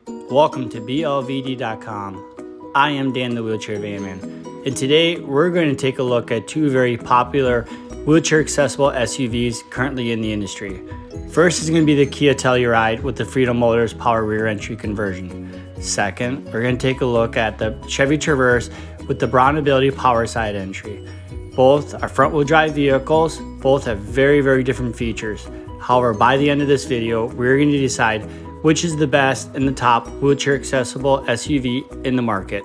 Welcome to BLVD.com. I am Dan the Wheelchair Van Man, and today we're going to take a look at two very popular wheelchair accessible SUVs currently in the industry. First is going to be the Kia Telluride with the Freedom Motors power rear entry conversion. Second, we're going to take a look at the Chevy Traverse with the BraunAbility power side entry. Both are front wheel drive vehicles, both have very different features. However, by the end of this video, we're going to decide which is the best and the top wheelchair accessible SUV in the market.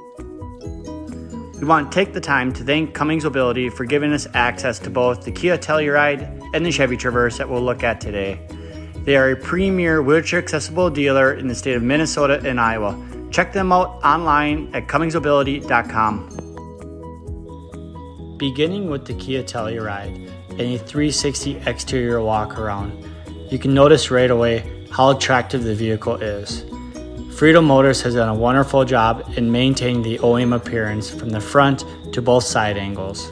We want to take the time to thank Cummins Mobility for giving us access to both the Kia Telluride and the Chevy Traverse that we'll look at today. They are a premier wheelchair accessible dealer in the state of Minnesota and Iowa. Check them out online at CumminsMobility.com. Beginning with the Kia Telluride and a 360 exterior walk around, you can notice right away how attractive the vehicle is. Freedom Motors has done a wonderful job in maintaining the OEM appearance from the front to both side angles.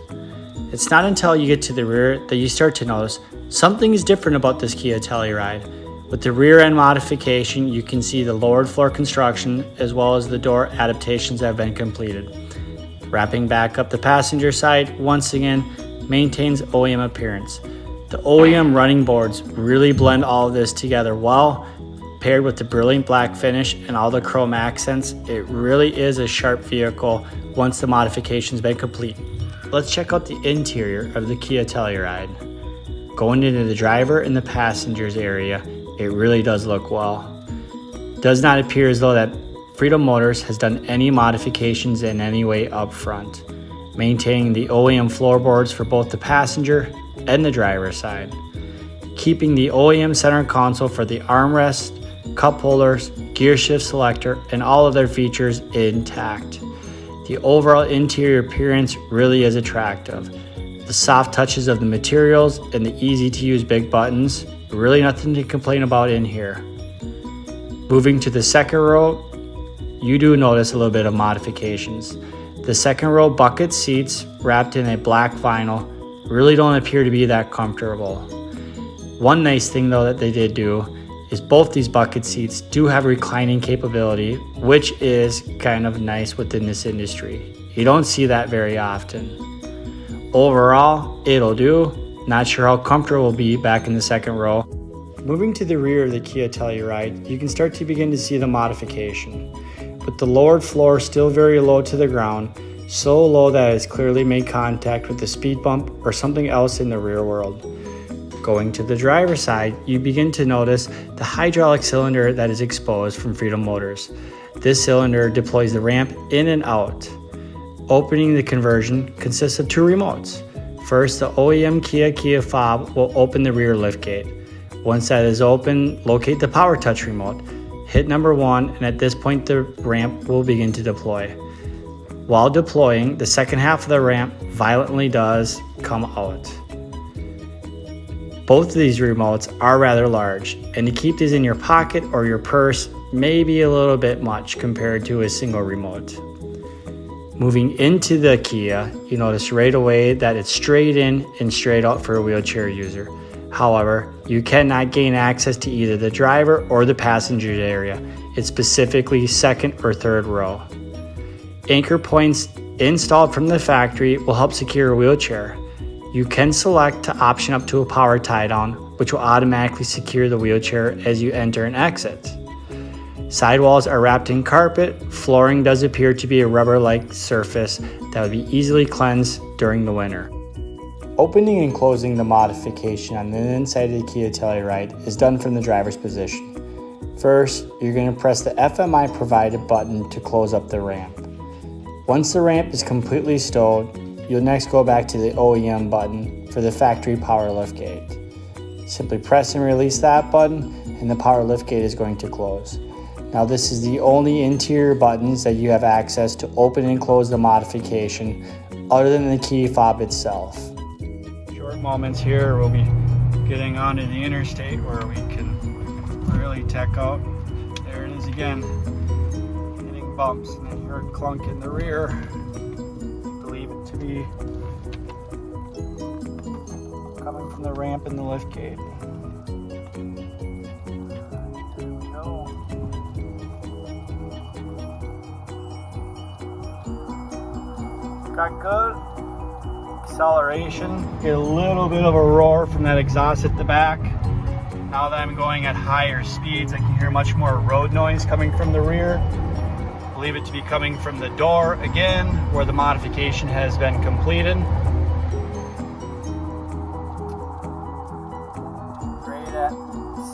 It's not until you get to the rear that you start to notice something is different about this Kia Telluride. With the rear end modification, you can see the lowered floor construction as well as the door adaptations that have been completed. Wrapping back up the passenger side, once again, maintains OEM appearance. The OEM running boards really blend all of this together well. Paired with the brilliant black finish and all the chrome accents, it really is a sharp vehicle once the modification's been complete. Let's check out the interior of the Kia Telluride. Going into the driver and the passengers area, it really does look well. Does not appear as though that Freedom Motors has done any modifications in any way up front, maintaining the OEM floorboards for both the passenger and the driver's side, keeping the OEM center console for the armrest, cup holders, gear shift selector, and all of their features intact. The overall interior appearance really is attractive. The soft touches of the materials and the easy to use big buttons, really nothing to complain about in here. Moving to the second row, you do notice a little bit of modifications. The second row bucket seats wrapped in a black vinyl really don't appear to be that comfortable. One nice thing though that they did do is both these bucket seats do have reclining capability, which is kind of nice within this industry. You don't see that very often. Overall, it'll do. Not sure how comfortable it'll be back in the second row. Moving to the rear of the Kia Telluride, you can start to begin to see the modification. With the lowered floor still very low to the ground, so low that it's clearly made contact with the speed bump or something else in the rear world. Going to the driver's side, you begin to notice the hydraulic cylinder that is exposed from Freedom Motors. This cylinder deploys the ramp in and out. Opening the conversion consists of two remotes. First, the OEM Kia fob will open the rear liftgate. Once that is open, locate the power touch remote. Hit number 1, and at this point the ramp will begin to deploy. While deploying, the second half of the ramp violently does come out. Both of these remotes are rather large, and to keep these in your pocket or your purse may be a little bit much compared to a single remote. Moving into the Kia, you notice right away that it's straight in and straight out for a wheelchair user. However, you cannot gain access to either the driver or the passenger area. It's specifically second or third row. Anchor points installed from the factory will help secure a wheelchair. You can select to option up to a power tie-down, which will automatically secure the wheelchair as you enter and exit. Sidewalls are wrapped in carpet. Flooring does appear to be a rubber-like surface that would be easily cleansed during the winter. Opening and closing the modification on the inside of the Kia Telluride is done from the driver's position. First, you're going to press the FMI provided button to close up the ramp. Once the ramp is completely stowed, you'll next go back to the OEM button for the factory power liftgate. Simply press and release that button and the power liftgate is going to close. Now this is the only interior buttons that you have access to open and close the modification other than the key fob itself. Short moments here, we'll be getting onto the interstate where we can really tech out. There it is again. Bumps and then you heard clunk in the rear. Believe it to be coming from the ramp and the lift gate. There we go. got good acceleration. Get a little bit of a roar from that exhaust at the back. Now that I'm going at higher speeds, I can hear much more road noise coming from the rear. I believe it to be coming from the door again, where the modification has been completed. Great at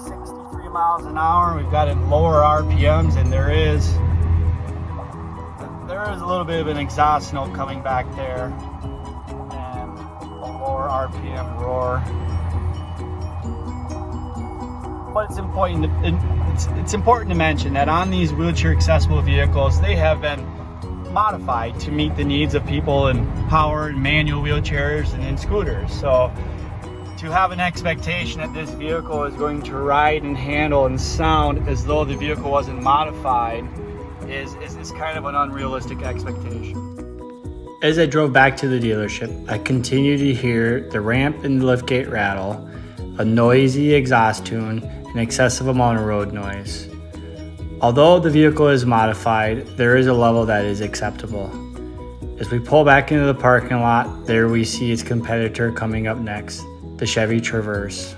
63 miles an hour. We've got it lower RPMs, and there is a little bit of an exhaust note coming back there, and a lower RPM roar. But it's important to mention that on these wheelchair accessible vehicles, they have been modified to meet the needs of people in powered manual wheelchairs and in scooters. So to have an expectation that this vehicle is going to ride and handle and sound as though the vehicle wasn't modified is kind of an unrealistic expectation. As I drove back to the dealership, I continued to hear the ramp and the liftgate rattle, a noisy exhaust tune, an excessive amount of road noise. Although the vehicle is modified, there is a level that is acceptable. As we pull back into the parking lot, there we see its competitor coming up next, the Chevy Traverse.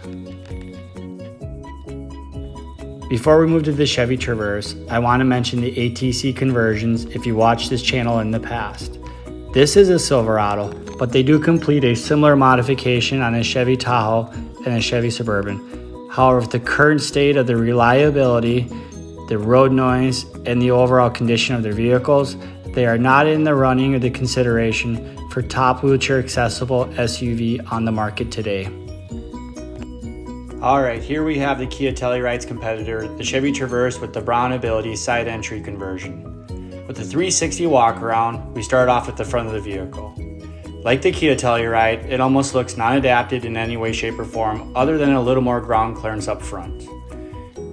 Before we move to the Chevy Traverse, I want to mention the ATC conversions if you watched this channel in the past. This is a Silverado, but they do complete a similar modification on a Chevy Tahoe and a Chevy Suburban. However, with the current state of the reliability, the road noise, and the overall condition of their vehicles, they are not in the running or the consideration for top wheelchair accessible SUV on the market today. Alright, here we have the Kia Telluride's competitor, the Chevy Traverse with the BraunAbility side entry conversion. With the 360 walk around, we start off with the front of the vehicle. Like the Kia Telluride, it almost looks non-adapted in any way, shape, or form other than a little more ground clearance up front.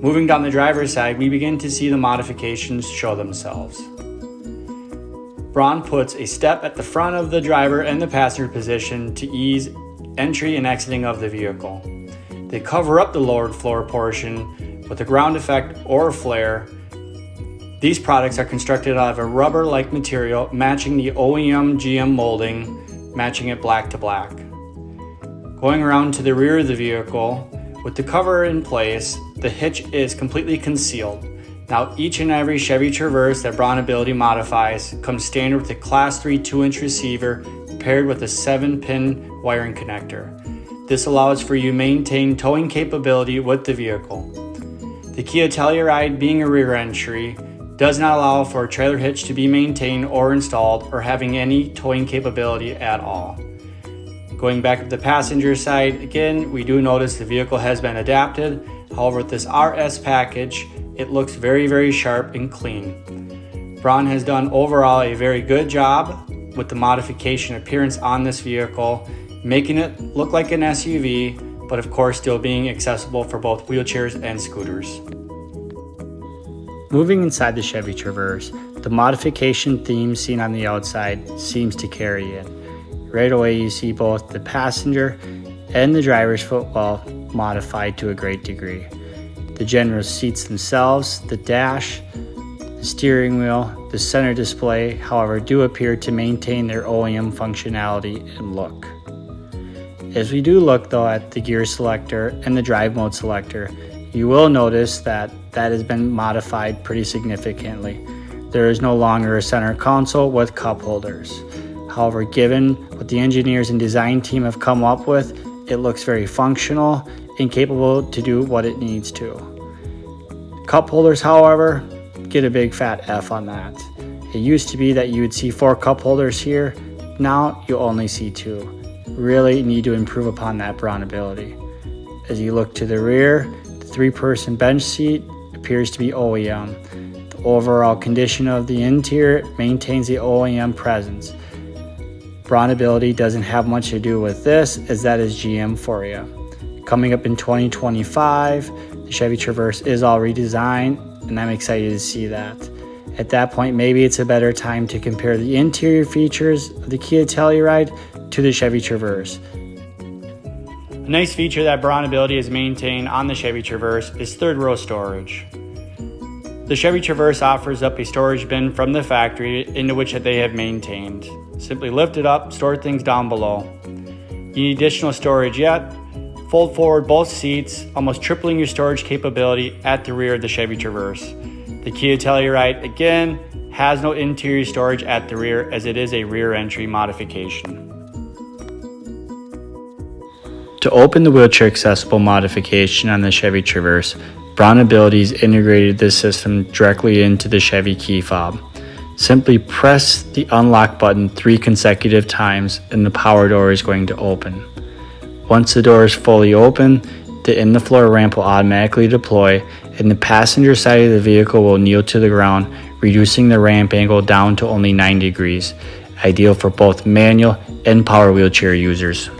Moving down the driver's side, we begin to see the modifications show themselves. Braun puts a step at the front of the driver and the passenger position to ease entry and exiting of the vehicle. They cover up the lowered floor portion with a ground effect or flare. These products are constructed out of a rubber-like material matching the OEM GM molding, matching it black to black. Going around to the rear of the vehicle, with the cover in place, the hitch is completely concealed. Now each and every Chevy Traverse that BraunAbility modifies comes standard with a Class 3 2-inch receiver paired with a 7-pin wiring connector. This allows for you to maintain towing capability with the vehicle. The Kia Telluride, being a rear entry, does not allow for a trailer hitch to be maintained or installed or having any towing capability at all. Going back to the passenger side, again, we do notice the vehicle has been adapted. However, with this RS package, it looks very, very sharp and clean. Braun has done overall a very good job with the modification appearance on this vehicle, making it look like an SUV, but of course still being accessible for both wheelchairs and scooters. Moving inside the Chevy Traverse, the modification theme seen on the outside seems to carry in. Right away you see both the passenger and the driver's footwell modified to a great degree. The general seats themselves, the dash, the steering wheel, the center display, however, do appear to maintain their OEM functionality and look. As we do look though at the gear selector and the drive mode selector, you will notice that has been modified pretty significantly. There is no longer a center console with cup holders. However, given what the engineers and design team have come up with, it looks very functional and capable to do what it needs to. Cup holders, however, get a big fat F on that. It used to be that you would see 4 cup holders here. Now you only see 2. Really need to improve upon that BraunAbility. As you look to the rear, the 3-person bench seat appears to be OEM. The overall condition of the interior maintains the OEM presence. BraunAbility doesn't have much to do with this, as that is GM for you. Coming up in 2025, the Chevy Traverse is all redesigned, and I'm excited to see that. At that point, maybe it's a better time to compare the interior features of the Kia Telluride to the Chevy Traverse. A nice feature that BraunAbility has maintained on the Chevy Traverse is third row storage. The Chevy Traverse offers up a storage bin from the factory into which they have maintained. Simply lift it up, store things down below. You need additional storage yet? Fold forward both seats, almost tripling your storage capability at the rear of the Chevy Traverse. The Kia Telluride, again, has no interior storage at the rear as it is a rear entry modification. To open the wheelchair accessible modification on the Chevy Traverse, BraunAbility's integrated this system directly into the Chevy key fob. Simply press the unlock button 3 consecutive times and the power door is going to open. Once the door is fully open, the in-the-floor ramp will automatically deploy and the passenger side of the vehicle will kneel to the ground, reducing the ramp angle down to only 90 degrees, ideal for both manual and power wheelchair users.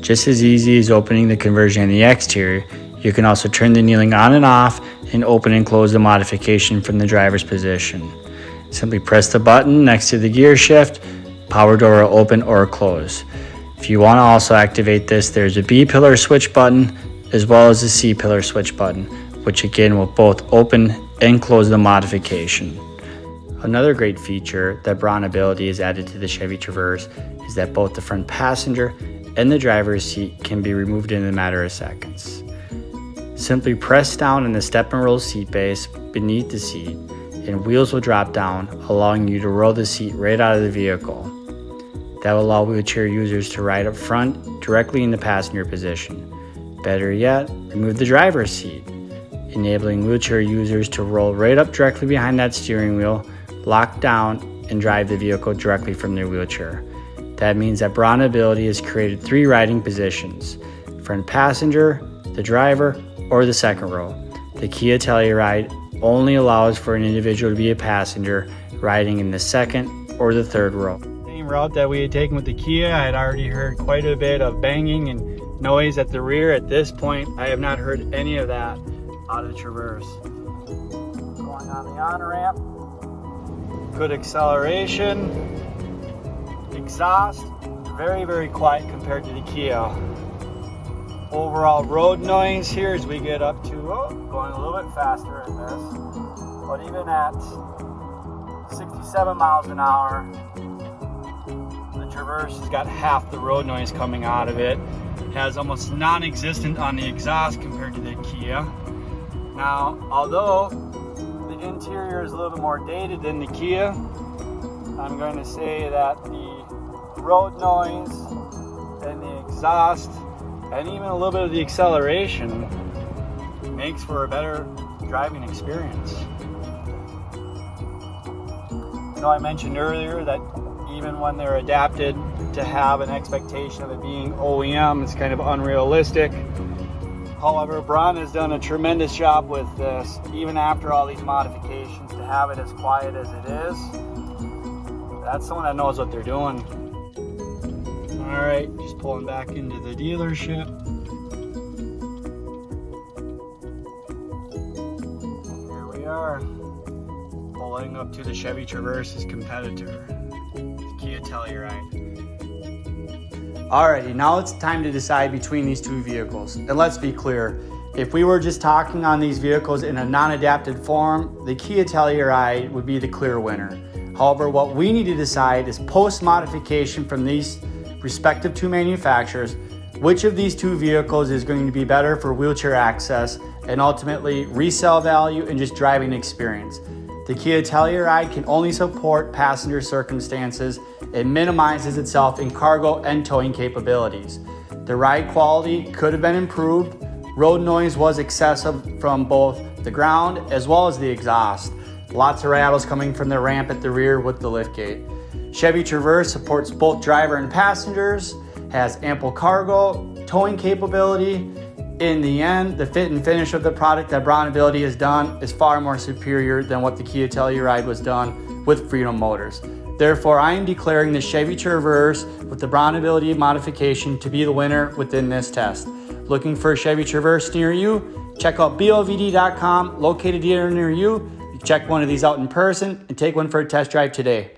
Just as easy as opening the conversion in the exterior, you can also turn the kneeling on and off and open and close the modification from the driver's position. Simply press the button next to the gear shift, power door will open or close. If you want to also activate this, there's a B pillar switch button as well as a C pillar switch button, which again will both open and close the modification. Another great feature that BraunAbility has added to the Chevy Traverse is that both the front passenger and the driver's seat can be removed in a matter of seconds. Simply press down on the step and roll seat base beneath the seat and wheels will drop down, allowing you to roll the seat right out of the vehicle. That will allow wheelchair users to ride up front directly in the passenger position. Better yet, remove the driver's seat, enabling wheelchair users to roll right up directly behind that steering wheel, lock down, and drive the vehicle directly from their wheelchair. That means that BraunAbility has created 3 riding positions: front passenger, the driver, or the second row. The Kia Telluride only allows for an individual to be a passenger riding in the second or the third row. Same route that we had taken with the Kia, I had already heard quite a bit of banging and noise at the rear. At this point, I have not heard any of that out of the Traverse. Going on the on-ramp, good acceleration, exhaust, very, very quiet compared to the Kia. Overall road noise here as we get up to, going a little bit faster in this, but even at 67 miles an hour, the Traverse has got half the road noise coming out of it. It has almost non-existent on the exhaust compared to the Kia. Now, although the interior is a little bit more dated than the Kia, I'm going to say that the road noise and the exhaust and even a little bit of the acceleration makes for a better driving experience. You know, I mentioned earlier that even when they're adapted to have an expectation of it being OEM, it's kind of unrealistic. However, Braun has done a tremendous job with this, even after all these modifications, to have it as quiet as it is. That's someone that knows what they're doing. All right, just pulling back into the dealership. Here we are, pulling up to the Chevy Traverse's competitor, the Kia Telluride. Alrighty, now it's time to decide between these 2 vehicles. And let's be clear, if we were just talking on these vehicles in a non-adapted form, the Kia Telluride would be the clear winner. However, what we need to decide is post-modification from these respective 2 manufacturers, which of these 2 vehicles is going to be better for wheelchair access and ultimately resale value and just driving experience. The Kia Telluride can only support passenger circumstances. It minimizes itself in cargo and towing capabilities. The ride quality could have been improved. Road noise was excessive from both the ground as well as the exhaust. Lots of rattles coming from the ramp at the rear with the liftgate. Chevy Traverse supports both driver and passengers, has ample cargo, towing capability. In the end, the fit and finish of the product that BraunAbility has done is far more superior than what the Kia Telluride was done with Freedom Motors. Therefore, I am declaring the Chevy Traverse with the BraunAbility modification to be the winner within this test. Looking for a Chevy Traverse near you? Check out BOVD.com, located here near you. You can check one of these out in person and take one for a test drive today.